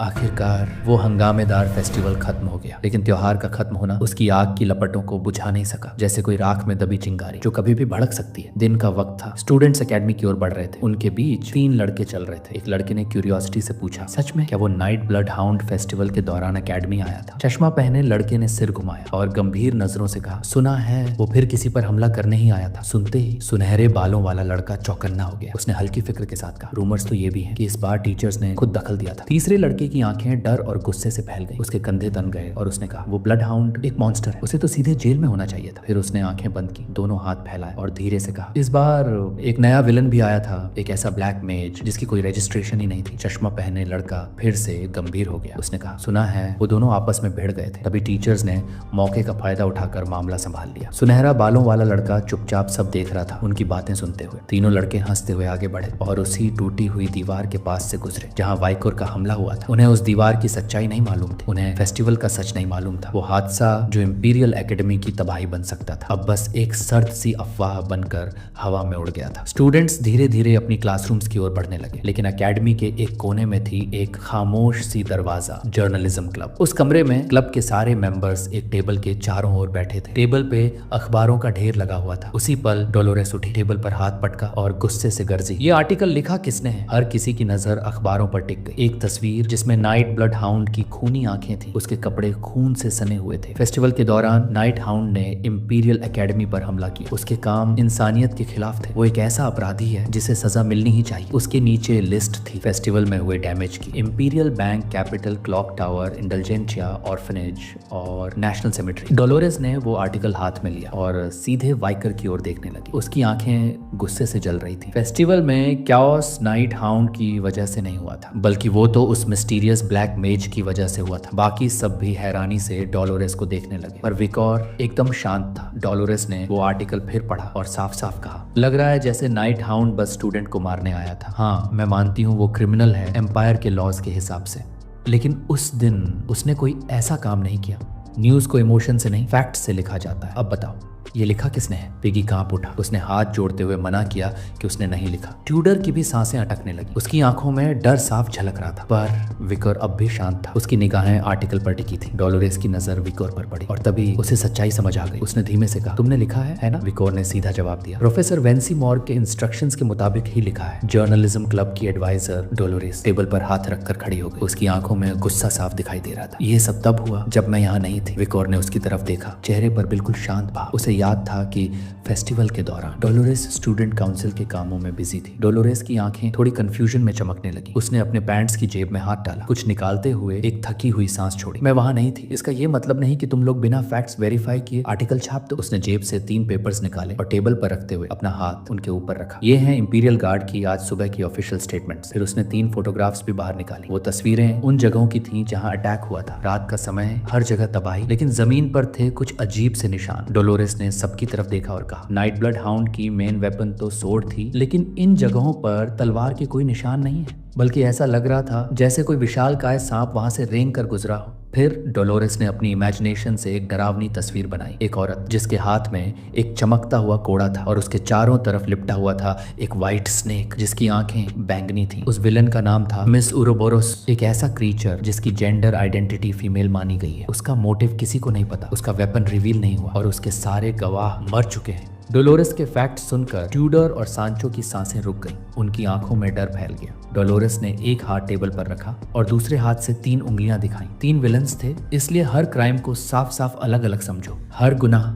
आखिरकार वो हंगामेदार फेस्टिवल खत्म हो गया, लेकिन त्योहार का खत्म होना उसकी आग की लपटों को बुझा नहीं सका। जैसे कोई राख में दबी चिंगारी जो कभी भी भड़क सकती है। दिन का वक्त था, स्टूडेंट्स एकेडमी की ओर बढ़ रहे थे। उनके बीच 3 लड़के चल रहे थे। एक लड़के ने क्यूरियोसिटी से पूछा, सच में क्या वो नाइट ब्लड हाउंड फेस्टिवल के दौरान एकेडमी आया था? चश्मा पहने लड़के ने सिर घुमाया और गंभीर नजरों से कहा, सुना है वो फिर किसी पर हमला करने ही आया था। सुनते ही सुनहरे बालों वाला लड़का चौकन्ना हो गया। उसने हल्की फिक्र के साथ कहा, रूमर्स तो ये भी है कि इस बार टीचर्स ने खुद दखल दिया था। तीसरे लड़के की आंखें डर और गुस्से से फैल गई। उसके कंधे तन गए और उसने कहा, वो ब्लड हाउंड एक मॉन्स्टर है, उसे तो सीधे जेल में होना चाहिए था। फिर उसने आंखें बंद की, दोनों हाथ फैलाए और धीरे से कहा, इस बार एक नया विलन भी आया था, एक ऐसा ब्लैक मेज जिसकी कोई रजिस्ट्रेशन ही नहीं थी। चश्मा पहने लड़का फिर से गंभीर हो गया। उसने कहा, सुना है वो दोनों आपस में भिड़ गए थे, तभी टीचर्स ने मौके का फायदा उठाकर मामला संभाल लिया। सुनहरा बालों वाला लड़का चुपचाप सब देख रहा था, उनकी बातें सुनते हुए। तीनों लड़के हंसते हुए आगे बढ़े और उसी टूटी हुई दीवार के पास से गुजरे जहां वाइकोर का हमला हुआ था। उन्हें उस दीवार की सच्चाई नहीं मालूम थी, उन्हें फेस्टिवल का सच नहीं मालूम था। वो हादसा जो इंपीरियल एकेडमी की तबाही बन सकता था, अब बस एक सर्द सी अफवाह बनकर हवा में उड़ गया था। स्टूडेंट्स धीरे धीरे अपनी क्लासरूम्स की ओर बढ़ने लगे, लेकिन एकेडमी के एक कोने में थी एक खामोश सी दरवाजा, जर्नलिज्म क्लब। उस कमरे में क्लब के सारे मेंबर्स एक टेबल के चारों ओर बैठे थे। टेबल पे अखबारों का ढेर लगा हुआ था। उसी पल डोलोरेस उठी, टेबल पर हाथ पटका और गुस्से से गरजी, ये आर्टिकल लिखा किसने है? हर किसी की नजर अखबारों पर टिक गई। एक तस्वीर जिसमें नाइट ब्लड हाउंड की खूनी आंखें थी, उसके कपड़े खून से सने हुए थे। फेस्टिवल के दौरान नाइट हाउंड ने इंपीरियल एकेडमी पर हमला किया। उसके काम इंसानियत के खिलाफ थे। वो एक ऐसा अपराधी है जिसे सजा मिलनी ही चाहिए। उसके नीचे लिस्ट थी फेस्टिवल में हुए डैमेज की। Imperial Bank, capital, clock tower, इंडल्जेंशिया, ऑर्फनेज और नेशनल सेमेट्री। डोलोरेस ने वो आर्टिकल हाथ में लिया और सीधे वाइकर की ओर देखने लगी। उसकी आंखें गुस्से से जल रही थी। फेस्टिवल में क्याओस नाइट हाउंड की वजह से नहीं हुआ था, बल्कि वो तो उस मिस्टीरियस ब्लैक मेज की वजह से हुआ था। बाकी सब भी हैरानी से डोलोरेस को देखने लगे, पर विकोर एकदम शांत था। डोलोरेस ने वो आर्टिकल फिर पढ़ा और साफ साफ कहा, लग रहा है जैसे नाइट हाउंड बस स्टूडेंट को मारने आया था। हाँ, मैं मानती हूँ वो क्रिमिनल है एम्पायर के लॉज के हिसाब से, लेकिन उस दिन उसने कोई ऐसा काम नहीं किया। न्यूज को इमोशन से नहीं, फैक्ट से लिखा जाता है। अब बताओ ये लिखा किसने है? पिगी कांप उठा। उसने हाथ जोड़ते हुए मना किया कि उसने नहीं लिखा। ट्यूडर की भी सांसें अटकने लगी। उसकी आंखों में डर साफ झलक रहा था, पर विकोर अब भी शांत था। उसकी निगाहें आर्टिकल पर टिकी थी। डोलोरेस की नजर विकोर पर पड़ी और तभी उसे सच्चाई समझ आ गई। उसने धीमे से कहा, तुमने लिखा है ना? विकोर ने सीधा जवाब दिया, प्रोफेसर वेंसी मॉर के इंस्ट्रक्शंस के मुताबिक ही लिखा है। जर्नलिज्म क्लब की एडवाइजर डोलोरेस टेबल पर हाथ रखकर खड़ी हो गई। उसकी आंखों में गुस्सा साफ दिखाई दे रहा था। ये सब तब हुआ जब मैं यहाँ नहीं थी। विकोर ने उसकी तरफ देखा, चेहरे पर बिल्कुल शांत भाव। उसे याद था कि फेस्टिवल के दौरान डोलोरेस स्टूडेंट काउंसिल के कामों में बिजी थी। डोलोरेस की आंखें थोड़ी कंफ्यूजन में चमकने लगी। उसने अपने पैंट्स की जेब में हाथ डाला, कुछ निकालते हुए एक थकी हुई सांस छोड़ी। मैं वहां नहीं थी, इसका ये मतलब नहीं कि तुम लोग बिना फैक्ट्स वेरीफाई किए आर्टिकल छाप दो। उसने जेब से 3 पेपर्स निकाले और टेबल पर रखते हुए अपना हाथ उनके ऊपर रखा। ये हैं इंपीरियल गार्ड की आज सुबह की ऑफिशियल स्टेटमेंट्स। फिर उसने 3 फोटोग्राफ्स भी बाहर निकाली। वो तस्वीरें उन जगहों की थी जहां अटैक हुआ था। रात का समय, हर जगह तबाही, लेकिन जमीन पर थे कुछ अजीब से निशान। डोलोरेस ने सबकी तरफ देखा और कहा, नाइट ब्लड हाउंड की मेन वेपन तो सोर्ड थी, लेकिन इन जगहों पर तलवार के कोई निशान नहीं है, बल्कि ऐसा लग रहा था जैसे कोई विशालकाय सांप वहां से रेंग कर गुजरा हो। फिर डोलोरेस ने अपनी इमेजिनेशन से एक डरावनी तस्वीर बनाई। एक औरत जिसके हाथ में एक चमकता हुआ कोड़ा था और उसके चारों तरफ लिपटा हुआ था एक व्हाइट स्नेक जिसकी आंखें बैंगनी थी। उस विलन का नाम था मिस उरोबोरोस, एक ऐसा क्रीचर जिसकी जेंडर आइडेंटिटी फीमेल मानी गई है। उसका मोटिव किसी को नहीं पता, उसका वेपन रिवील नहीं हुआ और उसके सारे गवाह मर चुके हैं। डोलोरेस के फैक्ट सुनकर ट्यूडर और सांचो की सांसें रुक गईं। उनकी आंखों में डर फैल गया। डोलोरेस ने एक हाथ टेबल पर रखा और दूसरे हाथ से 3 उंगलियां दिखाई। 3 विलन्स थे, इसलिए हर क्राइम को साफ साफ अलग अलग समझो। हर गुनाह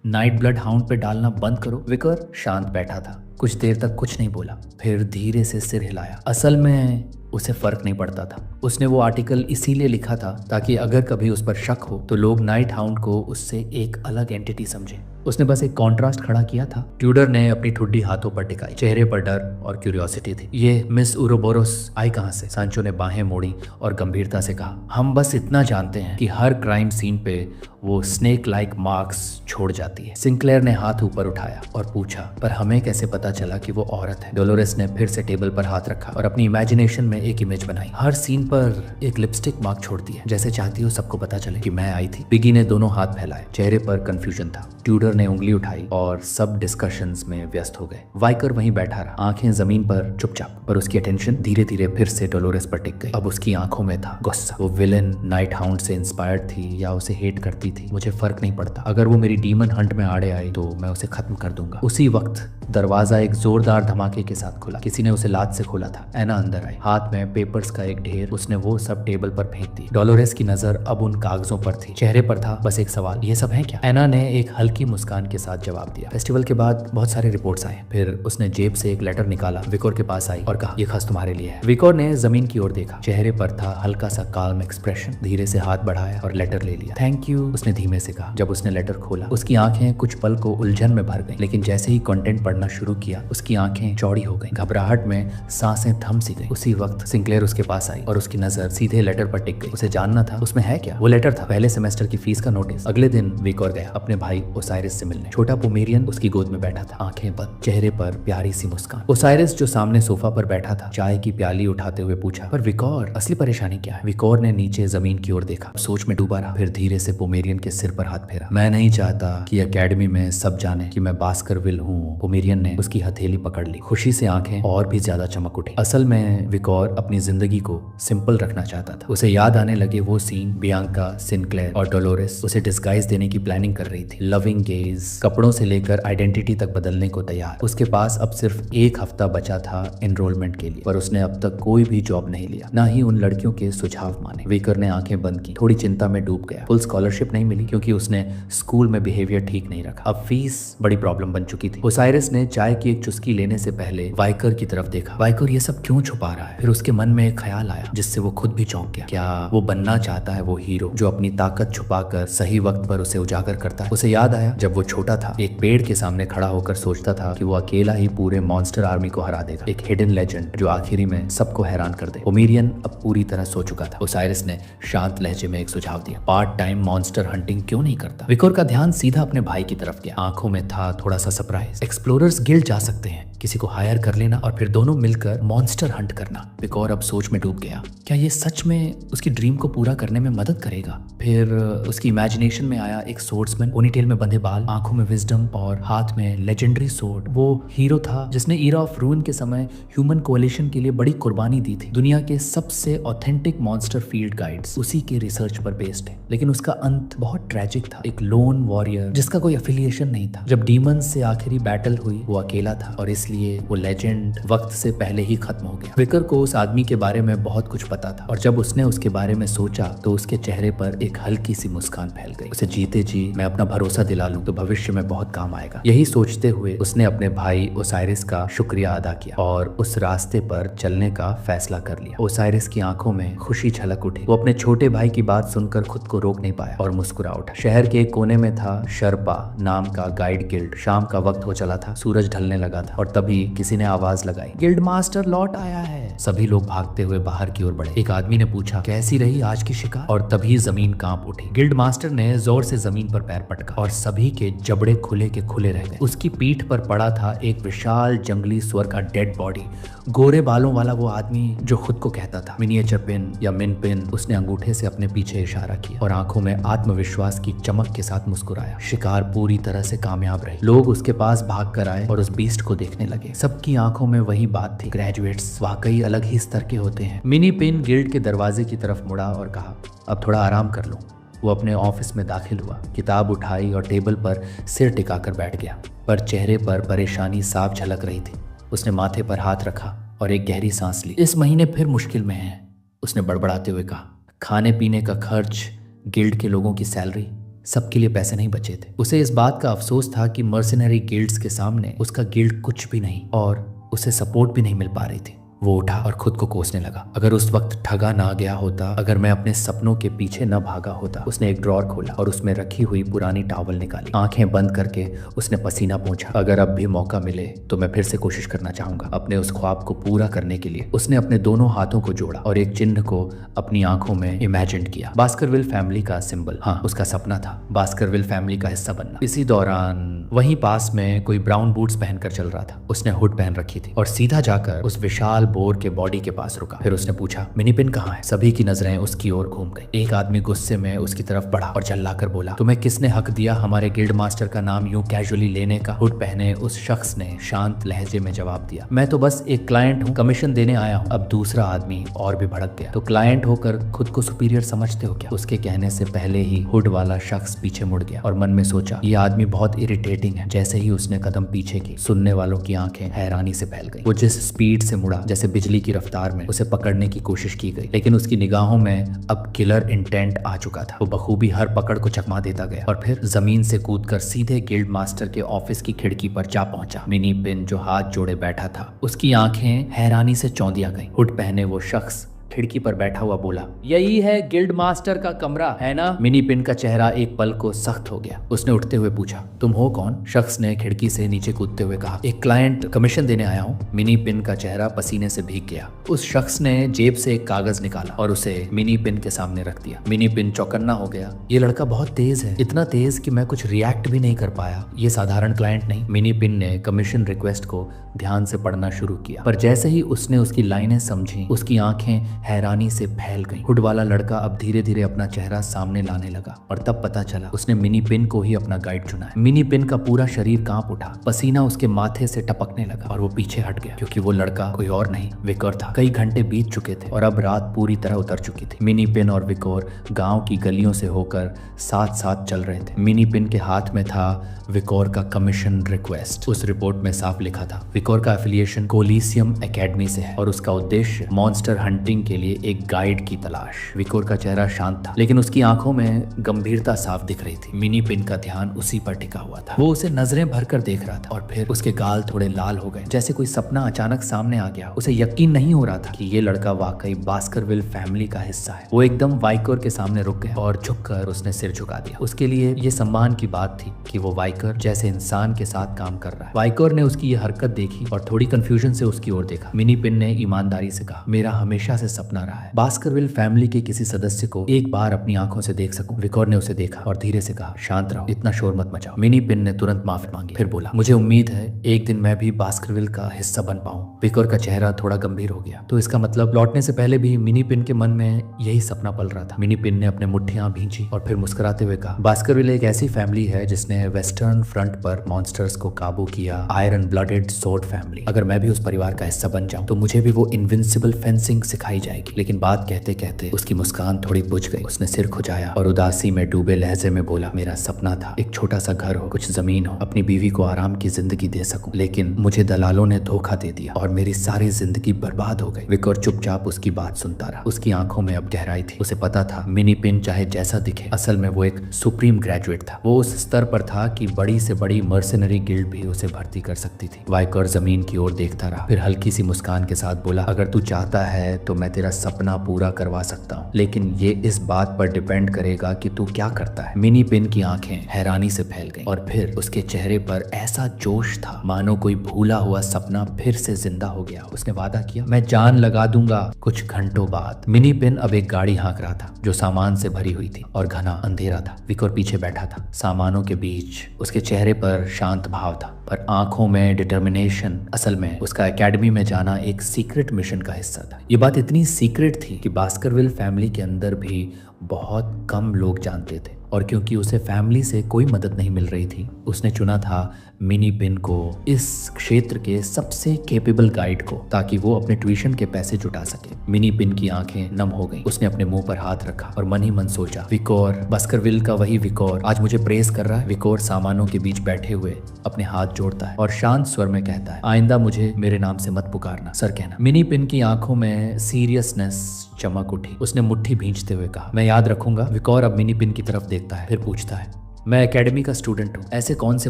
नाइट ब्लड हाउंड पे डालना बंद करो। विकोर शांत बैठा था, कुछ देर तक कुछ नहीं बोला, फिर धीरे से सिर हिलाया। असल में उसे फर्क नहीं पड़ता था। उसने वो आर्टिकल इसीलिए लिखा था ताकि अगर कभी उस पर शक हो तो लोग नाइट हाउंड को उससे एक अलग एंटिटी समझे। उसने बस एक कॉन्ट्रास्ट खड़ा किया था। ट्यूडर ने अपनी ठुड्डी हाथों पर टिकाई, चेहरे पर डर और क्यूरियोसिटी थी। ये मिस उरोबोरोस आई कहां से? सांचो ने बाहें मोड़ी और गंभीरता से कहा, हम बस इतना जानते हैं कि हर क्राइम सीन पे वो स्नेक लाइक मार्क्स छोड़ जाती है। सिंक्लेयर ने हाथ ऊपर उठाया और पूछा, पर हमें कैसे पता चला कि वो औरत है? डोलोरेस ने फिर से टेबल पर हाथ रखा और अपनी इमेजिनेशन में एक इमेज बनाई, हर सीन पर एक लिपस्टिक मार्क छोड़ती है, जैसे चाहती हो सबको पता चले कि मैं आई थी। पिगी ने दोनों हाथ फैलाए, चेहरे पर कंफ्यूजन था। ट्यूडर ने उंगली उठाई और सब डिस्कशंस में व्यस्त हो गए। वाइकर वहीं बैठा रहा, आंखें जमीन पर चुपचाप, पर उसकी अटेंशन धीरे धीरे फिर से डोलोरेस पर टिक गई। अब उसकी आंखों में था गुस्सा। वो विलेन नाइट हाउंड से इंस्पायर्ड थी या उसे हेट करती थी, मुझे फर्क नहीं पड़ता। अगर वो मेरी डीमन हंट में आड़े आई तो मैं उसे खत्म कर दूंगा। उसी वक्त दरवाजा एक जोरदार धमाके के साथ खुला। किसी ने उसे लात से खोला था। एना अंदर आई, हाथ में पेपर्स का एक ढेर। उसने वो सब टेबल पर फेंक दी। डोलोरेस की नजर अब उन कागजों पर थी। चेहरे पर था बस एक सवाल, ये सब है क्या? एना ने एक हल्की मुस्कान के साथ जवाब दिया, फेस्टिवल के बाद बहुत सारे रिपोर्ट्स आए। फिर उसने जेब से एक लेटर निकाला, विकोर के पास आई और कहा, ये खास तुम्हारे लिए है। विकोर ने जमीन की ओर देखा, चेहरे पर था हल्का सा काल्म एक्सप्रेशन। धीरे से हाथ बढ़ाया और लेटर ले लिया। थैंक यू, उसने धीमे से कहा। जब उसने लेटर खोला, उसकी आंखें कुछ पल को उलझन में भर गईं, लेकिन जैसे ही कंटेंट पढ़ना शुरू किया, उसकी आंखें चौड़ी हो गईं। घबराहट में सांसें थम सी गईं। उसी वक्त सिंक्लेयर उसके पास आई और उसकी नजर सीधे लेटर पर टिक गई। उसे जानना था उसमें है क्या। वो लेटर था, पहले सेमेस्टर की फीस का नोटिस। अगले दिन विकोर गया अपने भाई ओसाइरिस से मिलने। छोटा पोमेरियन उसकी गोद में बैठा था, आंखें बंद, चेहरे पर प्यारी सी मुस्कान। ओसाइरिस जो सामने सोफा पर बैठा था, चाय की प्याली उठाते हुए पूछा, पर विकोर, असली परेशानी क्या है? विकोर ने नीचे जमीन की ओर देखा, सोच में डूबा रहा। फिर धीरे से पोमेरियन के सिर पर हाथ फेरा। मैं नहीं चाहता कि एकेडमी में सब जाने कि मैं बास्करविल हूँ। पोमेरियन ने उसकी हथेली पकड़ ली। खुशी से आंखें और भी ज्यादा चमक उठी। असल में विकोर अपनी जिंदगी को सिंपल रखना चाहता था। उसे याद आने लगे वो सीन, बियांका, सिंक्लेयर और डोलोरेस उसे डिस्गाइज देने की प्लानिंग कर रही थी। लविंग गेज, कपड़ों से लेकर आइडेंटिटी तक बदलने को तैयार। उसके पास अब सिर्फ एक हफ्ता बचा था एनरोलमेंट के लिए, पर उसने अब तक कोई भी जॉब नहीं लिया, ना ही उन लड़कियों के सुझाव माने। विकर ने आंखें बंद की, थोड़ी चिंता में डूब गया। फुल स्कॉलरशिप नहीं मिली क्योंकि उसने स्कूल में बिहेवियर ठीक नहीं रखा। अब फीस बड़ी प्रॉब्लम बन चुकी थी। ओसाइरिस ने चाय की एक चुस्की लेने से पहले वाइकर की तरफ देखा। वाइकर ये सब क्यों छुपा रहा है? फिर उसके मन में एक ख्याल आया जिससे वो खुद भी चौंक गया। क्या वो बनना चाहता है वो हीरो जो अपनी ताकत छुपाकर सही वक्त पर उसे उजागर करता है? उसे याद आया जब वो छोटा था, एक पेड़ के सामने खड़ा होकर सोचता था कि वो अकेला ही पूरे मॉन्स्टर आर्मी को हरा देगा। एक हिडन लेजेंड जो आखिरी में सबको हैरान कर दे। पोमेरियन अब पूरी तरह सो चुका था। ओसाइरिस ने शांत लहजे में एक सुझाव दिया, पार्ट टाइम मॉन्स्टर हंटिंग क्यों नहीं करता? विकोर का ध्यान सीधा अपने भाई की तरफ गया। आंखों में था थोड़ा सा सरप्राइज। एक्सप्लोरर्स गिल्ड जा सकते हैं, किसी को हायर कर लेना और फिर दोनों मिलकर मॉन्स्टर हंट करना। विकोर अब सोच में डूब गया, क्या ये सच में उसकी ड्रीम को पूरा करने में मदद करेगा? फिर उसकी इमेजिनेशन में आया एक सोर्ड्समैन, पोनीटेल में बंधे बाल, आंखों में विजडम और हाथ में लेजेंडरी सोर्ड। वो हीरो था जिसने ईरा ऑफ रूइन के समय ह्यूमन कोalition के लिए बड़ी कुर्बानी दी थी। दुनिया के सबसे ऑथेंटिक मॉन्स्टर फील्ड गाइड्स उसी के रिसर्च पर बेस्ड है, लेकिन उसका अंत बहुत ट्रेजिक था। एक लोन वॉरियर जिसका कोई एफिलिएशन नहीं था। जब डीमंस से आखिरी बैटल हुई वो अकेला था और इसलिए वो लेजेंड वक्त से पहले ही खत्म हो गया। विकर को उस आदमी के बारे में बहुत कुछ पता था और जब उसने उसके बारे में सोचा तो उसके चेहरे पर एक हल्की सी मुस्कान फैल गई। उसे जीते जी मैं अपना भरोसा दिला लूं तो भविष्य में बहुत काम आएगा। यही सोचते हुए उसने अपने भाई ओसाइरिस का शुक्रिया अदा किया और उस रास्ते पर चलने का फैसला कर लिया। ओसाइरिस की आंखों में खुशी छलक उठी। वो अपने छोटे भाई की बात सुनकर खुद को रोक नहीं पाया और मुस्कुरा उठा। शहर के एक कोने में था शर्पा नाम का गाइड गिल्ड। शाम का वक्त हो चला था, सूरज ढलने लगा था और तभी किसी ने आवाज लगाई, गिल्ड मास्टर लौट आया है। सभी लोग भागते हुए बाहर की ओर बढ़े। एक आदमी ने पूछा, कैसी रही आज की शिकार? और तभी जमीन कांप उठी। गिल्ड मास्टर ने जोर से जमीन पर पैर पटका और सभी के जबड़े खुले के खुले रह गए। उसकी पीठ पर पड़ा था एक विशाल जंगली सुअर का डेड बॉडी। गोरे बालों वाला वो आदमी जो खुद को कहता था मिनिएचर पिन या मिन पिन। उसने अंगूठे से अपने पीछे इशारा किया और आंखों में आत्मविश्वास की चमक के साथ मुस्कुराया। शिकार पूरी तरह से कामयाब रही। लोग उसके पास भाग कर आए और उस बीस्ट को देखने लगे। सबकी आंखों में वही बात थी, ग्रेजुएट्स वाकई अलग ही स्तर के होते हैं। मिनी पिन गिल्ड के दरवाजे की तरफ मुड़ा और कहा, अब थोड़ा आराम कर लो। वो अपने ऑफिस में दाखिल हुआ, किताब उठाई और टेबल पर सिर टिकाकर बैठ गया, पर चेहरे पर परेशानी साफ झलक रही थी। उसने माथे पर हाथ रखा और एक गहरी सांस ली। इस महीने फिर मुश्किल में है, उसने बड़बड़ाते हुए कहा। खाने पीने का खर्च, गिल्ड के लोगों की सैलरी, सबके लिए पैसे नहीं बचे थे। उसे इस बात का अफसोस था कि मर्सिनरी गिल्ड्स के सामने उसका गिल्ड कुछ भी नहीं और उसे सपोर्ट भी नहीं मिल पा रही थी। वो उठा और खुद को कोसने लगा। अगर उस वक्त ठगा ना गया होता, अगर मैं अपने सपनों के पीछे न भागा होता। उसने एक ड्रॉर खोला और उसमें रखी हुई पुरानी टॉवल निकाली। आंखें बंद करके उसने पसीना पोंछा। अगर अब भी मौका मिले तो मैं फिर से कोशिश करना चाहूंगा अपने उस ख्वाब को पूरा करने के लिए। उसने अपने दोनों हाथों को जोड़ा और एक चिन्ह को अपनी आंखों में इमेजिन किया। बास्करविल फैमिली का सिंबल। हाँ, उसका सपना था बास्करविल फैमिली का हिस्सा बनना। इसी दौरान वहीं पास में कोई ब्राउन बूट्स पहनकर चल रहा था। उसने हुड पहन रखी थी और सीधा जाकर उस विशाल बोर के बॉडी के पास रुका। फिर उसने पूछा, मिनी पिन कहाँ है? सभी की नजरें उसकी ओर घूम गई। एक आदमी गुस्से में उसकी तरफ बढ़ा और चिल्लाकर बोला, तुम्हें किसने हक दिया हमारे गिल्ड मास्टर का नाम यूं कैजुअली लेने का? हुड पहने उस शख्स ने शांत लहजे में जवाब दिया, मैं तो बस एक क्लाइंट हूँ, कमीशन देने आया हूँ। अब दूसरा आदमी और भी भड़क गया, तो क्लाइंट होकर खुद को सुपीरियर समझते हो क्या? उसके कहने से पहले ही हुड वाला शख्स पीछे मुड़ गया और मन में सोचा, ये आदमी बहुत इरिटेटिंग है। जैसे ही उसने कदम पीछे की, सुनने वालों की आंखें हैरानी से फैल गई। वो जिस स्पीड से मुड़ा, जैसे बिजली की रफ्तार में उसे पकड़ने की कोशिश की गई, लेकिन उसकी निगाहों में अब किलर इंटेंट आ चुका था। वो बखूबी हर पकड़ को चकमा देता गया और फिर जमीन से कूदकर सीधे गिल्ड मास्टर के ऑफिस की खिड़की पर जा पहुंचा। मिनी पिन जो हाथ जोड़े बैठा था, उसकी आंखें हैरानी से चौंधिया गईं। हुड पहने वो शख्स खिड़की पर बैठा हुआ बोला, यही है गिल्ड मास्टर का कमरा, है ना? मिनी पिन का चेहरा एक पल को सख्त हो गया। उसने उठते हुए पूछा, तुम हो कौन? शख्स ने खिड़की से नीचे कूदते हुए कहा, एक क्लाइंट, कमीशन देने आया हूँ। मिनी पिन का चेहरा पसीने से भीग गया। उस शख्स ने जेब से एक कागज निकाला और उसे मिनी पिन के सामने रख दिया। मिनी पिन चौकन्ना हो गया। ये लड़का बहुत तेज है, इतना तेज कि मैं कुछ रिएक्ट भी नहीं कर पाया। ये साधारण क्लाइंट नहीं। मिनी पिन ने कमीशन रिक्वेस्ट को ध्यान से पढ़ना शुरू किया, पर जैसे ही उसने उसकी लाइनें समझी, उसकी आंखें हैरानी से फैल गईं। हुड वाला लड़का अब धीरे धीरे अपना चेहरा सामने लाने लगा और तब पता चला उसने मिनी पिन को ही अपना गाइड चुना है। मिनी पिन का पूरा शरीर कांप उठा, पसीना उसके माथे से टपकने लगा और वो पीछे हट गया, क्योंकि वो लड़का कोई और नहीं, विकोर था। कई घंटे बीत चुके थे और अब रात पूरी तरह उतर चुकी थी। मिनी पिन और विकोर गांव की गलियों से होकर साथ साथ चल रहे थे। मिनी पिन के हाथ में था विकोर का कमीशन रिक्वेस्ट। उस रिपोर्ट में साफ लिखा था, विकोर का एफिलिएशन कोलिसियम एकेडमी से है और उसका उद्देश्य मॉन्स्टर हंटिंग के लिए एक गाइड की तलाश। विकोर का चेहरा शांत था, लेकिन उसकी आंखों में गंभीरता साफ दिख रही थी। मिनी पिन का ध्यान उसी पर टिका हुआ था। वो उसे नजरें भरकर देख रहा था और फिर उसके गाल थोड़े लाल हो गए, जैसे कोई सपना अचानक सामने आ गया। उसे यकीन नहीं हो रहा था कि ये लड़का वाकई बास्करविल फैमिली का हिस्सा है। वो एकदम वाइकर के सामने रुक गया और झुककर उसने सिर झुका दिया। उसके लिए ये सम्मान की बात थी कि वो वाइकर जैसे इंसान के साथ काम कर रहा है। वाइकर ने उसकी ये हरकत देखी और थोड़ी कंफ्यूजन से उसकी ओर देखा। मिनी पिन ने ईमानदारी से कहा, मेरा हमेशा से सपना रहा है बास्करविल फैमिली के किसी सदस्य को एक बार अपनी आंखों से देख सकूं। विकोर ने उसे देखा और धीरे से कहा, शांत रहो, इतना शोर मत मचाओ। मिनी पिन ने तुरंत माफी मांगी, फिर बोला, मुझे उम्मीद है एक दिन मैं भी बास्करविल का हिस्सा बन पाऊं। विकोर का चेहरा थोड़ा गंभीर हो गया। तो इसका मतलब लौटने से पहले भी मिनी पिन के मन में यही सपना पल रहा था। मिनी पिन ने अपने मुट्ठियां भींची और फिर मुस्कुराते हुए कहा, बास्करविल एक ऐसी फैमिली है जिसने वेस्टर्न फ्रंट पर मॉन्स्टर्स को काबू किया, आयरन ब्लडेड सोर्ड फैमिली। अगर मैं भी उस परिवार का हिस्सा बन जाऊं तो मुझे भी वो इनविंसिबल फेंसिंग सिखाई जाएगी। लेकिन बात कहते कहते उसकी मुस्कान थोड़ी बुझ गई। उसने सिर खुजाया और उदासी में डूबे लहजे में बोला, मेरा सपना था एक छोटा सा घर हो, कुछ जमीन हो, अपनी बीवी को आराम की जिंदगी दे सकूं, लेकिन मुझे दलालों ने धोखा दे दिया और मेरी सारी जिंदगी बर्बाद हो गई। विकोर चुपचाप उसकी बात सुनता रहा। उसकी आंखों में अब गहराई थी। उसे पता था मिनी पिन चाहे जैसा दिखे, असल में वो एक सुप्रीम ग्रेजुएट था। वो उस स्तर पर था कि बड़ी से बड़ी मर्सनरी गिल्ड भी उसे भर्ती कर सकती थी। वाइकर जमीन की ओर देखता रहा, फिर हल्की सी मुस्कान के साथ बोला, अगर तू चाहता है तो मैं तेरा सपना पूरा करवा सकता हूँ, लेकिन ये इस बात पर डिपेंड करेगा कि तू क्या करता है। मिनी पिन की आंखें हैरानी से फैल गईं और फिर उसके चेहरे पर ऐसा जोश था मानो कोई भूला हुआ सपना फिर से जिंदा हो गया। उसने वादा किया, मैं जान लगा दूंगा। कुछ घंटों बाद मिनी पिन अब एक गाड़ी हाँक रहा था जो सामान से भरी हुई थी और घना अंधेरा था। विकोर पीछे बैठा था, सामानों के बीच। उसके चेहरे पर शांत भाव था पर आंखों में डिटर्मिनेशन। असल में उसका एकेडमी में जाना एक सीक्रेट मिशन का हिस्सा था। ये बात इतनी सीक्रेट थी कि बास्करविल फैमिली के अंदर भी बहुत कम लोग जानते थे और क्योंकि उसे फैमिली से कोई मदद नहीं मिल रही थी, उसने चुना था मिनी पिन को इस क्षेत्र के सबसे कैपेबल गाइड को, ताकि वो अपने ट्यूशन के पैसे जुटा सके। मिनी पिन की आंखें नम हो गईं। उसने अपने मुंह पर हाथ रखा और मन ही मन सोचा, विकोर, बास्करविल का वही विकोर आज मुझे प्रेस कर रहा है। विकोर सामानों के बीच बैठे हुए अपने हाथ जोड़ता है और शांत स्वर में कहता है, आइंदा मुझे मेरे नाम से मत पुकारना, सर कहना। मिनी पिन की आंखों में सीरियसनेस चमक उठी। उसने मुट्ठी भींचते हुए कहा, मैं याद रखूंगा। विकोर अब मिनी पिन की तरफ देखता है, फिर पूछता है, मैं एकेडमी का स्टूडेंट हूँ, ऐसे कौन से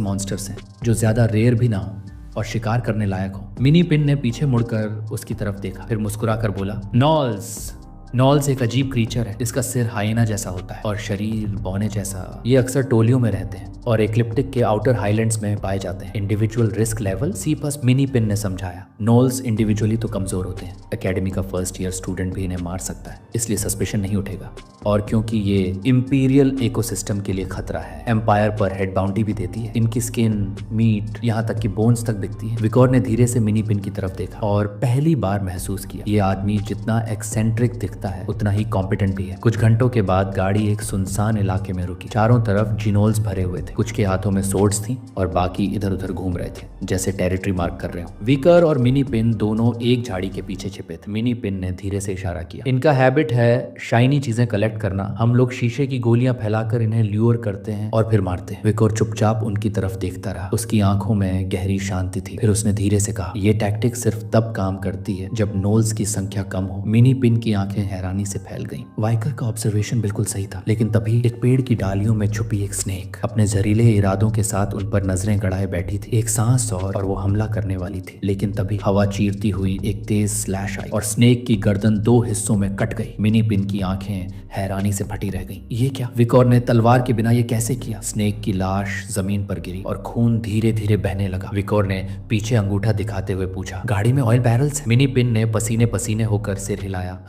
मॉन्स्टर्स हैं जो ज्यादा रेयर भी ना हो और शिकार करने लायक हो? मिनी पिन ने पीछे मुड़कर उसकी तरफ देखा, फिर मुस्कुराकर बोला, नॉल्स। नॉल्स एक अजीब क्रीचर है। इसका सिर हाइना जैसा होता है और शरीर बौने जैसा। ये अक्सर टोलियों में रहते हैं और एक्लिप्टिक के आउटर हाईलैंड्स में पाए जाते हैं। Individual risk level C plus. मिनी पिन ने समझाया, नॉल्स इंडिविजुअली तो कमजोर होते हैं, एकेडमी का फर्स्ट ईयर स्टूडेंट भी इन्हें मार सकता है, इसलिए सस्पेशन नहीं उठेगा। और क्योंकि ये इंपीरियल इकोसिस्टम के लिए खतरा है, एम्पायर पर हेड बाउंड्री भी देती है। इनकी स्किन, मीट, यहाँ तक कि बोन्स तक बिकती है। विकोर ने धीरे से मिनी पिन की तरफ देखा और पहली बार महसूस किया ये आदमी जितना एक्सेंट्रिक दिखता है उतना ही कॉम्पिटेंट भी है। कुछ घंटों के बाद गाड़ी एक सुनसान इलाके में रुकी। चारों तरफ जिनोल्स भरे हुए थे, कुछ के हाथों में सोर्ड्स थी और बाकी इधर उधर घूम रहे थे जैसे टेरिटरी मार्क कर रहे हो। विकर और मिनी पिन दोनों एक झाड़ी के पीछे छिपे थे। मिनी पिन ने धीरे से इशारा किया। इनका हैबिट है शाइनी चीजें कलेक्ट करना। हम लोग शीशे की गोलियां फैलाकर इन्हें ल्यूर करते हैं और फिर मारते हैं। विकोर चुपचाप उनकी तरफ देखता रहा। उसकी आंखों में गहरी शांति थी। फिर उसने धीरे से कहा, ये टैक्टिक सिर्फ तब काम करती है जब नोल्स की संख्या कम हो। मिनी पिन की आंखें हैरानी से फैल गईं। वाइकर का ऑब्जर्वेशन बिल्कुल सही था, लेकिन तभी एक पेड़ की डालियों में छुपी एक स्नेक अपने जहरीले इरादों के साथ उन पर नजरें गड़ाए बैठी थी। एक सांस और वो हमला करने वाली थी, लेकिन तभी हवा चीरती हुई एक तेज स्लैश आई और स्नेक की गर्दन दो हिस्सों में कट गई। मिनी पिन की आंखें हैरानी से फटी रह गईं। ये क्या? विकोर ने तलवार के बिना ये कैसे किया? स्नेक की लाश जमीन पर गिरी और खून धीरे धीरे बहने लगा। विकोर ने पीछे अंगूठा दिखाते हुए पूछा, गाड़ी में ऑयल बैरल्स है? मिनी पिन ने पसीने पसीने होकर सिर हिलाया।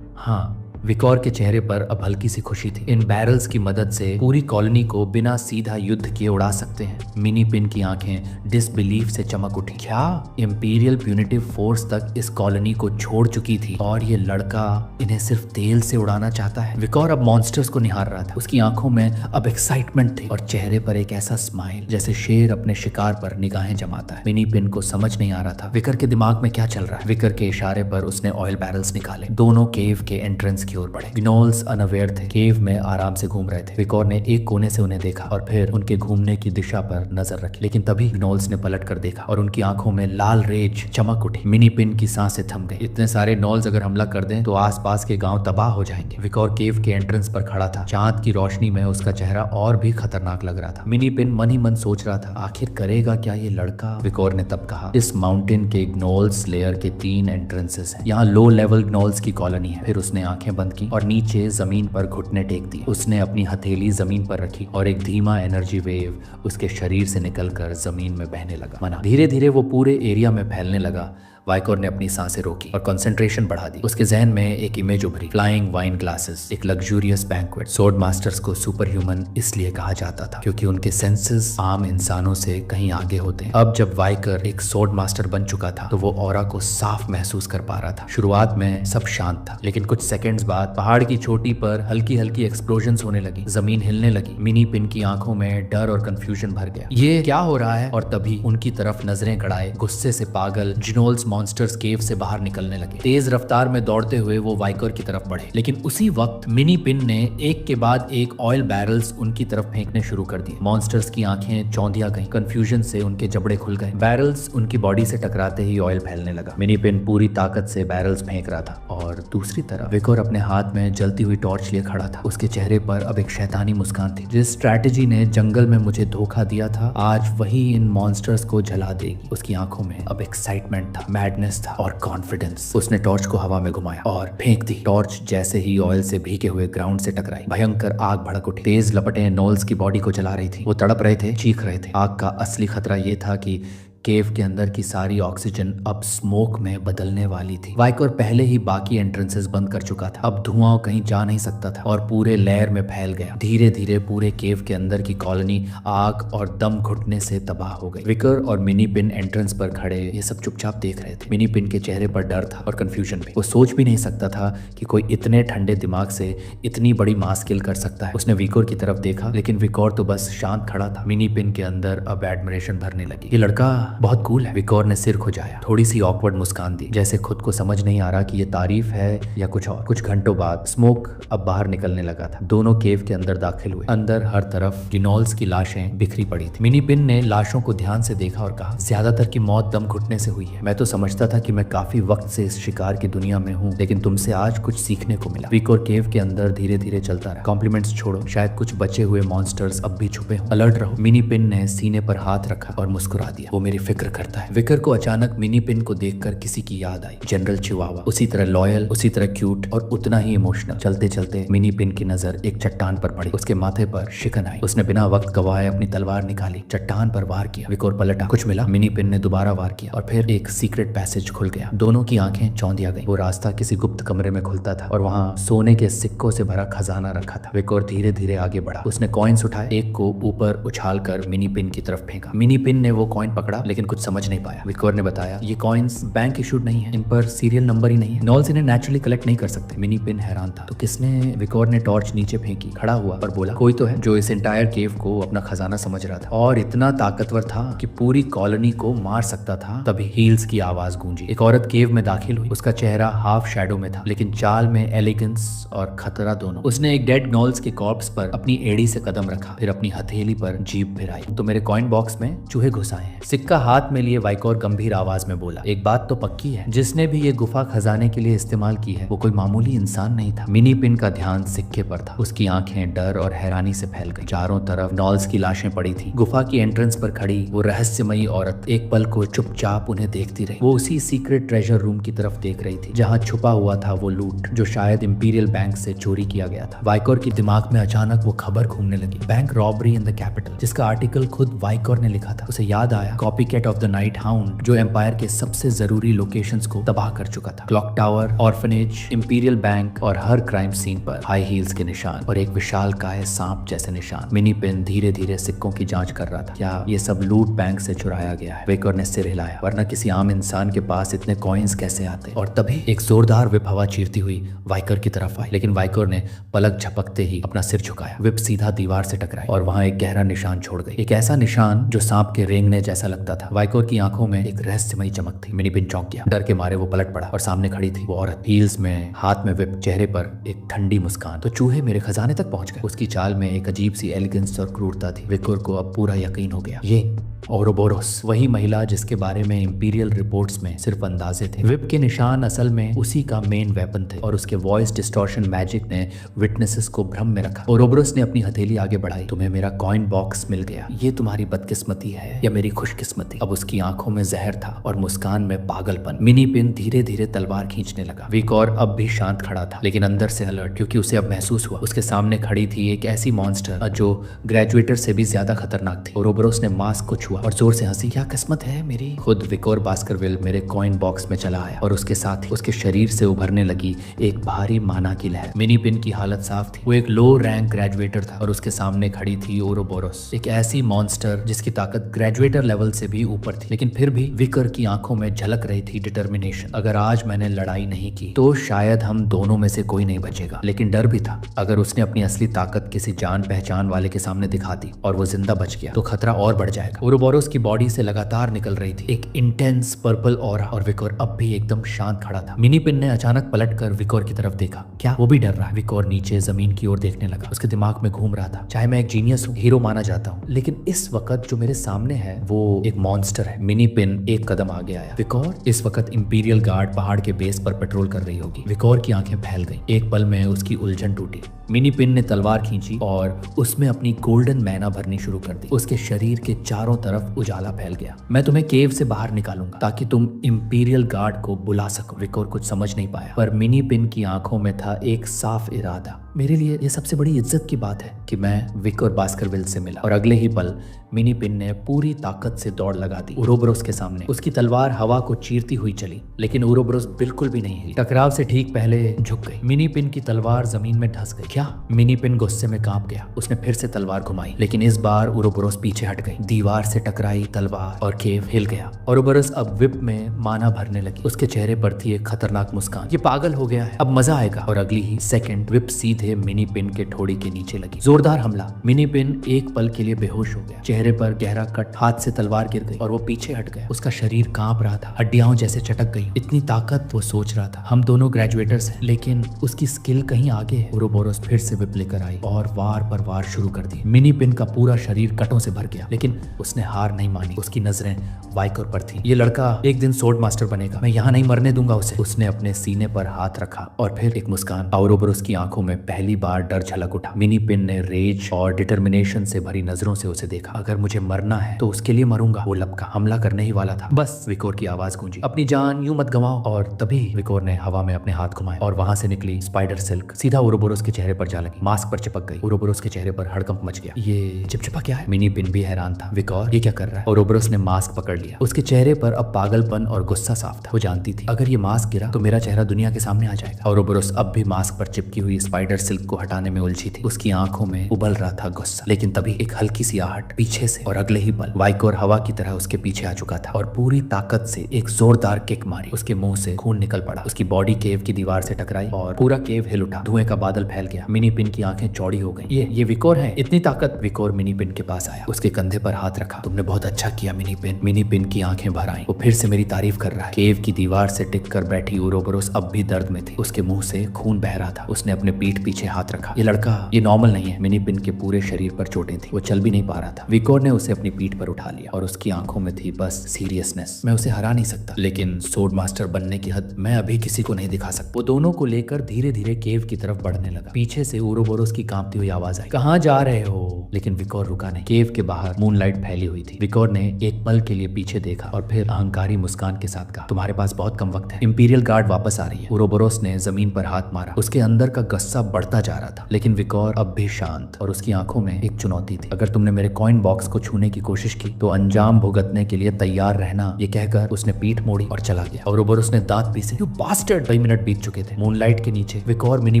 हाँ। विकोर के चेहरे पर अब हल्की सी खुशी थी। इन बैरल्स की मदद से पूरी कॉलोनी को बिना सीधा युद्ध किए उड़ा सकते हैं। मिनी पिन की आंखें डिसबिलीफ से चमक उठी। क्या इंपीरियल प्यूनिटिव फोर्स तक इस कॉलोनी को छोड़ चुकी थी और ये लड़का इन्हें सिर्फ तेल से उड़ाना चाहता है? विकोर अब मॉन्स्टर्स को निहार रहा था। उसकी आंखों में अब एक्साइटमेंट थी और चेहरे पर एक ऐसा स्माइल जैसे शेर अपने शिकार पर निगाहें जमाता है। मिनी पिन को समझ नहीं आ रहा था विकर के दिमाग में क्या चल रहा है। विकर के इशारे पर उसने ऑयल बैरल्स निकाले। दोनों केव के एंट्रेंस की ओर बढ़े। गिनोल्स अनअवेयर थे, केव में आराम से घूम रहे थे। विकोर ने एक कोने से उन्हें देखा और फिर उनके घूमने की दिशा पर नजर रखी, लेकिन तभी गिनोल्स ने पलट कर देखा और उनकी आंखों में लाल रेज चमक उठी। मिनी पिन की सांसें थम गई। इतने सारे नॉल्स अगर हमला कर दें तो आसपास के गांव तबाह हो जाएंगे। विकोर केव के एंट्रेंस पर खड़ा था। चांद की रोशनी में उसका चेहरा और भी खतरनाक लग रहा था। मिनी पिन मन ही मन सोच रहा था, आखिर करेगा क्या ये लड़का? विकोर ने तब कहा, इस माउंटेन के ग्नोल्स लेयर के 3 एंट्रेंसेस हैं। यहाँ लो लेवल ग्नोल्स की कॉलोनी है। फिर उसने आंखें बंद की और नीचे जमीन पर घुटने टेक दिए। उसने अपनी हथेली जमीन पर रखी और एक धीमा एनर्जी वेव उसके शरीर से निकलकर जमीन में बहने लगा। मना धीरे धीरे वो पूरे एरिया में फैलने लगा। वाइकोर ने अपनी सांसें रोकी और कंसंट्रेशन बढ़ा दी। उसके जहन में एक इमेज उभरी, फ्लाइंग वाइन ग्लासेस, एक लग्जूरियस बैंक्वेट। स्वॉर्ड मास्टर्स को सुपर ह्यूमन इसलिए कहा जाता था क्योंकि उनके सेंसेस आम इंसानों से कहीं आगे होते हैं। अब जब वाइकर एक स्वॉर्ड मास्टर बन चुका था तो वो ऑरा को साफ महसूस कर पा रहा था। शुरुआत में सब शांत था, लेकिन कुछ सेकेंड्स बाद पहाड़ की चोटी पर हल्की हल्की एक्सप्लोजन्स होने लगी। जमीन हिलने लगी। मिनी पिन की आंखों में डर और कंफ्यूजन भर गया। ये क्या हो रहा है? और तभी उनकी तरफ नजरें गड़ाए गुस्से से पागल जिनोल्स मॉन्स्टर्स केव से बाहर निकलने लगे। तेज रफ्तार में दौड़ते हुए वो वाइकर की तरफ बढ़े, लेकिन उसी वक्त मिनी पिन ने एक के बाद एक ऑयल बैरल्स उनकी तरफ फेंकने शुरू कर दिए। मॉन्स्टर्स की आंखें चौंधिया गईं। कंफ्यूजन से उनके जबड़े खुल गए। बैरल्स उनकी बॉडी से टकराते ही ऑयल फैलने लगा। मिनी पिन पूरी ताकत से बैरल्स फेंक रहा था और दूसरी तरफ विकोर अपने हाथ में जलती हुई टॉर्च लिए खड़ा था। उसके चेहरे पर अब एक शैतानी मुस्कान थी। जिस स्ट्रैटेजी ने जंगल में मुझे धोखा दिया था, आज वही इन मॉन्स्टर्स को जला देगी। उसकी आंखों में अब एक्साइटमेंट था, मैडनेस था और कॉन्फिडेंस। उसने टॉर्च को हवा में घुमाया और फेंक दी। टॉर्च जैसे ही ऑयल से भीगे हुए ग्राउंड से टकराई, भयंकर आग भड़क उठी। तेज लपटें नोल्स की बॉडी को जला रही थी। वो तड़प रहे थे, चीख रहे थे। आग का असली खतरा ये था कि केव के अंदर की सारी ऑक्सीजन अब स्मोक में बदलने वाली थी। वाइकर पहले ही बाकी एंट्रेंसेस बंद कर चुका था। अब धुआं कहीं जा नहीं सकता था और पूरे लेयर में फैल गया। धीरे धीरे पूरे केव के अंदर की कॉलोनी आग और दम घुटने से तबाह हो गई। विकर और मिनी पिन एंट्रेंस पर खड़े ये सब चुपचाप देख रहे थे। मिनी पिन के चेहरे पर डर था और कंफ्यूजन भी। वो सोच भी नहीं सकता था कि कोई इतने ठंडे दिमाग से इतनी बड़ी मास किल कर सकता है। उसने विकोर की तरफ देखा, लेकिन विकोर तो बस शांत खड़ा था। मिनी पिन के अंदर अब एडमिरेशन भरने लगी। ये लड़का बहुत कूल है। विकोर ने सिर खुजाया, थोड़ी सी ऑकवर्ड मुस्कान दी, जैसे खुद को समझ नहीं आ रहा कि ये तारीफ है या कुछ और। कुछ घंटों बाद स्मोक अब बाहर निकलने लगा था। दोनों केव के अंदर दाखिल हुए। अंदर हर तरफ गिनोल्स की लाशें बिखरी पड़ी थी। मिनी पिन ने लाशों को ध्यान से देखा और कहा, ज्यादातर की मौत दम घुटने से हुई है। मैं तो समझता था कि मैं काफी वक्त से इस शिकार की दुनिया में हूँ, लेकिन तुमसे आज कुछ सीखने को मिला। विकोर केव के अंदर धीरे धीरे चलता रहा। कॉम्प्लीमेंट्स छोड़ो, शायद कुछ बचे हुए मॉन्स्टर्स अब भी छुपे हों। अलर्ट रहो। मिनी पिन ने सीने पर हाथ रखा और मुस्कुरा दिया। वो मेरी फिक्र करता है। विकर को अचानक मिनी पिन को देखकर किसी की याद आई। जनरल चिवावा, उसी तरह लॉयल, उसी तरह क्यूट और उतना ही इमोशनल। चलते चलते मिनी पिन की नजर एक चट्टान पर पड़ी। उसके माथे पर शिकन आई। उसने बिना वक्त गवाए अपनी तलवार निकाली, चट्टान पर वार किया। विकोर पलटा, कुछ मिला? मिनी पिन ने दोबारा वार किया और फिर एक सीक्रेट पैसेज खुल गया। दोनों की आंखें चौंधिया गई। वो रास्ता किसी गुप्त कमरे में खुलता था और वहाँ सोने के सिक्कों से भरा खजाना रखा था। विकोर धीरे धीरे आगे बढ़ा। उसने कॉइन्स उठाए, एक को ऊपर उछाल कर मिनी पिन की तरफ फेंका। मिनी पिन ने वो कॉइन पकड़ा लेकिन कुछ समझ नहीं पाया। विकोर ने बताया, ये कॉइन्स बैंक इशूड नहीं है, इन पर सीरियल नंबर ही नहीं है, नॉल्स इन्हें नेचुरली कलेक्ट नहीं कर सकते। मिनी पिन हैरान था। तो किसने? विकोर ने टॉर्च नीचे फेंकी, खड़ा हुआ और बोला, कोई तो है जो इस एंटायर केव को अपना खजाना समझ रहा था और इतना ताकतवर था कि पूरी कॉलोनी को मार सकता था। तभी हील्स की आवाज गूंजी। एक औरत केव में दाखिल हुई। उसका चेहरा हाफ शैडो में था लेकिन चाल में एलिगेंस और खतरा दोनों। उसने एक डेड नॉल्स के कॉर्प्स पर अपनी एड़ी से कदम रखा, फिर अपनी हथेली पर जीभ फिराई। तो मेरे कॉइन बॉक्स में चूहे घुस आए हैं। सिक्का हाथ में लिए वाइकोर गंभीर आवाज में बोला, एक बात तो पक्की है, जिसने भी ये गुफा खजाने के लिए इस्तेमाल की है वो कोई मामूली इंसान नहीं था। मिनी पिन का ध्यान सिक्के पर था। उसकी आंखें डर और हैरानी से फैल गई। चारों तरफ नॉल्स की लाशें पड़ी थी। गुफा की एंट्रेंस पर खड़ी वो रहस्यमयी औरत एक पल को चुपचाप उन्हें देखती रही। वो उसी सीक्रेट ट्रेजर रूम की तरफ देख रही थी जहाँ छुपा हुआ था वो लूट जो शायद इंपीरियल बैंक से चोरी किया गया था। वाइकोर के दिमाग में अचानक वो खबर घूमने लगी, bank robbery in the capital, जिसका आर्टिकल खुद वाइकोर ने लिखा था। उसे याद आया copycat of the night hound जो एम्पायर के सबसे जरूरी लोकेशंस को तबाह कर चुका था। Clock tower, orphanage, imperial bank और हर क्राइम सीन पर हाई हील्स के निशान और एक विशाल काय सांप जैसे निशान। मिनी पिन धीरे धीरे सिक्कों की जांच कर रहा था। क्या ये सब लूट बैंक से चुराया गया है? विकोर ने सिर हिलाया, वरना किसी आम इंसान के पास इतने कॉइन्स कैसे आते? और तभी एक जोरदार विप हवा चीरती हुई वाइकोर की तरफ आई, लेकिन वाइकोर ने पलक झपकते ही अपना सिर झुकाया। विप सीधा दीवार से टकराई और वहां एक गहरा निशान छोड़ गई, एक ऐसा निशान जो सांप के रेंगने जैसा लगता था। वाइकोर की आंखों में एक रहस्यमयी चमक थी। मिनी पिन चौंक गया। डर के मारे वो पलट पड़ा और सामने खड़ी थी वो औरत, हील्स में, हाथ में विप, चेहरे पर एक ठंडी मुस्कान। तो चूहे मेरे खजाने तक पहुंच गए। उसकी चाल में एक अजीब सी एलिगेंस और क्रूरता थी। विकोर को अब पूरा यकीन हो गया, ये ओरोबोरोस, वही महिला जिसके बारे में इंपीरियल रिपोर्ट्स में सिर्फ अंदाजे थे। विप के निशान असल में उसी का मेन वेपन थे और उसके वॉइस डिस्टॉर्शन मैजिक ने विटनेसेस को भ्रम में रखा। ओरोबोरोस ने अपनी हथेली आगे बढ़ाई, तुम्हें मेरा कॉइन बॉक्स मिल गया, ये तुम्हारी बदकिस्मती है या मेरी खुशकिस्मती? अब उसकी आंखों में जहर था और मुस्कान में पागलपन। मिनी पिन धीरे धीरे तलवार खींचने लगा। विकोर अब भी शांत खड़ा था लेकिन अंदर से अलर्ट, क्योंकि उसे अब महसूस हुआ उसके सामने खड़ी थी एक ऐसी मॉन्स्टर जो ग्रेजुएटर से भी ज्यादा खतरनाक थी। ओरोबोरोस ने मास्क को छुआ और जोर से हंसी, क्या किस्मत है मेरी। खुद विकोर बास्करविल मेरे कॉइन बॉक्स में चला आया और उसके साथ ही उसके शरीर से उभरने लगी एक भारी माना की लहर। मिनी पिन की हालत साफ थी। वो एक लो रैंक ग्रेजुएटर था और उसके सामने खड़ी थी ओरोबोरोस, एक ऐसी मॉन्स्टर जिसकी ताकत ग्रेजुएटर लेवल से भी ऊपर थी। लेकिन फिर भी विकर की आंखों में झलक रही थी डिटर्मिनेशन। अगर आज मैंने लड़ाई नहीं की तो शायद हम दोनों में से कोई नहीं बचेगा। लेकिन डर भी था, अगर उसने अपनी असली ताकत किसी जान पहचान वाले के सामने दिखा दी और वो जिंदा बच गया तो खतरा और बढ़ जाएगा। ओरोबोरोस की बॉडी से लगातार निकल रही थी एक इंटेंस पर्पल ऑरा और विकोर अब भी एकदम शांत खड़ा था। मिनी पिन ने अचानक पलटकर विकोर की तरफ देखा, क्या वो भी डर रहा है? विकोर नीचे जमीन की ओर देखने लगा। उसके दिमाग में घूम रहा था, चाहे मैं एक जीनियस हूँ, हीरो माना जाता हूँ, लेकिन इस वक्त जो मेरे सामने है वो एक मॉन्स्टर है। मिनी पिन एक कदम आगे आया। विकोर, इस वक्त इंपीरियल गार्ड पहाड़ के बेस पर पेट्रोल कर रही होगी। विकोर की आंखें फैल गई। एक पल में उसकी उलझन टूटी। मिनी पिन ने तलवार खींची और उसमें अपनी गोल्डन मैना भरनी शुरू कर दी। उसके शरीर के चारों तरफ उजाला फैल गया। मैं तुम्हें केव से बाहर निकालूंगा ताकि तुम इंपीरियल गार्ड को बुला सको। विकोर कुछ समझ नहीं पाया, पर मिनी पिन की आंखों में था एक साफ इरादा। मेरे लिए यह सबसे बड़ी इज्जत की बात है कि मैं विकोर बास्करविल से मिला। और अगले ही पल मिनी पिन ने पूरी ताकत से दौड़ लगा दी ओरोबोरोस के सामने। उसकी तलवार हवा को चीरती हुई चली, लेकिन ओरोबोरोस बिल्कुल भी नहीं हिली। टकराव से ठीक पहले झुक गई। मिनी पिन की तलवार जमीन में धंस गई। क्या? मिनी पिन गुस्से में कांप गया। उसने फिर से तलवार घुमाई, लेकिन इस बार ओरोबोरोस पीछे हट गई। दीवार से टकराई तलवार और केव हिल गया। ओरोबोरोस अब विप में माना भरने लगी। उसके चेहरे पर थी एक खतरनाक मुस्कान। ये पागल हो गया है, अब मजा आएगा। और अगली ही सेकंड विप सीधे मिनी पिन के ठोड़ी के नीचे लगी। जोरदार हमला। मिनी पिन एक पल के लिए बेहोश हो गया। चेहरे पर गहरा कट, हाथ से तलवार गिर गई और वो पीछे हट गया। उसका शरीर कांप रहा था, हड्डियां जैसे चटक गई। इतनी ताकत, वो सोच रहा था, हम दोनों ग्रेजुएटर्स हैं, लेकिन उसकी स्किल कहीं आगे है। ओरोबोरोस फिर से विप लेकर आई और वार पर वार शुरू कर दी। मिनी पिन का पूरा शरीर कटों से भर गया, लेकिन उसने हार नहीं मानी। उसकी नजरें वाइकोर पर थी। ये लड़का एक दिन सोर्ड मास्टर बनेगा, मैं यहाँ नहीं मरने दूंगा उसे। उसने अपने सीने पर हाथ रखा और फिर एक मुस्कान ओरोबोरोस की आंखों में पहली बार डर झलक उठा। मिनी पिन ने रेज और डिटर्मिनेशन से भरी नजरों से उसे देखा। अगर मुझे मरना है तो उसके लिए मरूंगा, वो लपका। हमला करने ही वाला था। बस, विकोर की आवाज गूंजी, अपनी जान यूं मत गंवाओ। और तभी विकोर ने हवा में अपने हाथ घुमाए और वहां से निकली स्पाइडर सिल्क सीधा ओरोबोरोस के चेहरे पर जा लगी, मास्क पर चिपक गई। ओरोबोरोस के चेहरे पर हड़कंप मच गया। ये चिपचिपा क्या है? मिनी पिन भी हैरान था। विकोर, ये क्या कर रहा है? ओरोबोरोस ने मास्क पकड़ लिया। उसके चेहरे पर अब पागलपन और गुस्सा साफ था। वो जानती थी अगर ये मास्क गिरा तो मेरा चेहरा दुनिया के सामने आ जाएगा। ओरोबोरोस अब भी मास्क पर चिपकी हुई स्पाइडर सिल्क को हटाने में उलझी थी। उसकी आंखों में उबल रहा था गुस्सा। लेकिन तभी एक हल्की सी आहट पीछे से और अगले ही पल वाइकोर हवा की तरह उसके पीछे आ चुका था और पूरी ताकत से एक जोरदार किक मारी। उसके मुंह से खून निकल पड़ा। उसकी बॉडी केव की दीवार से टकराई और पूरा केव हिल उठा। धुएं का बादल फैल गया। मिनी पिन की आंखें चौड़ी हो गई। ये विकोर है? इतनी ताकत? विकोर मिनी पिन के पास आया, उसके कंधे पर हाथ रखा। तुमने बहुत अच्छा किया मिनी पिन। मिनी पिन की आंखें भर आईं। वो फिर से मेरी तारीफ कर रहा है। केव की दीवार से टिक कर बैठी ओरोबोरोस अब भी दर्द में थी। उसके मुंह से खून बह रहा था। उसने अपने पीठ पीछे हाथ रखा। ये लड़का ये नॉर्मल नहीं है। मिनी पिन के पूरे शरीर पर चोटें थी। वो चल भी नहीं पा रहा था। विकोर ने उसे अपनी पीठ पर उठा लिया और उसकी आंखों में थी बस सीरियसनेस। मैं उसे हरा नहीं सकता, लेकिन सोर्ड मास्टर बनने की हद मैं अभी किसी को नहीं दिखा सकता। वो दोनों को लेकर धीरे धीरे केव की तरफ बढ़ने लगा। पीछे से ओरोबोरोस की कांपती हुई आवाज आई, कहाँ जा रहे हो? लेकिन विकोर रुका नहीं। केव के बाहर मूनलाइट फैली हुई थी। विकोर ने एक पल के लिए पीछे देखा और फिर अहंकारी मुस्कान के साथ कहा, तुम्हारे पास बहुत कम वक्त है। इंपीरियल गार्ड वापस आ रही है। ओरोबोरोस ने जमीन पर हाथ मारा। उसके अंदर का गुस्सा बढ़ता जा रहा था, लेकिन विकोर अब भी शांत और उसकी आंखों में एक चुनौती थी। अगर तुमने मेरे कॉइन बॉक्स को छूने की कोशिश की तो अंजाम भुगतने के लिए तैयार रहना। ये कहकर उसने पीठ मोड़ी और चला गया। ओरोबोरोस ने दांत पीसे। You bastard! 2 मिनट बीत चुके थे। मूनलाइट के नीचे विकोर मिनी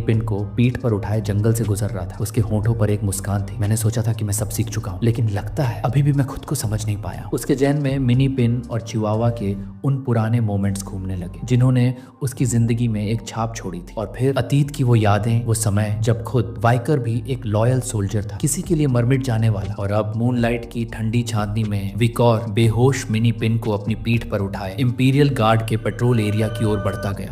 पिन को पीठ पर उठाए जंगल से गुजर रहा था। उसके होंठों पर एक मुस्कान थी। मैंने सोचा था कि मैं सब सीख चुका हूँ, लेकिन लगता है अभी भी मैं खुद को समझ नहीं पाया। उसके जहन में मिनी पिन और चिवावा के उन पुराने मोमेंट्स घूमने लगे जिन्होंने उसकी जिंदगी में एक छाप छोड़ी थी। और फिर अतीत की वो यादें, वो समय जब खुद वाइकर भी एक लॉयल सोल्जर था, किसी के लिए मर मिट जाने वाला। और अब मूनलाइट की ठंडी चांदनी में विकोर बेहोश मिनी पिन को अपनी पीठ पर उठाए इंपीरियल गार्ड के पेट्रोल एरिया की ओर बढ़ता गया।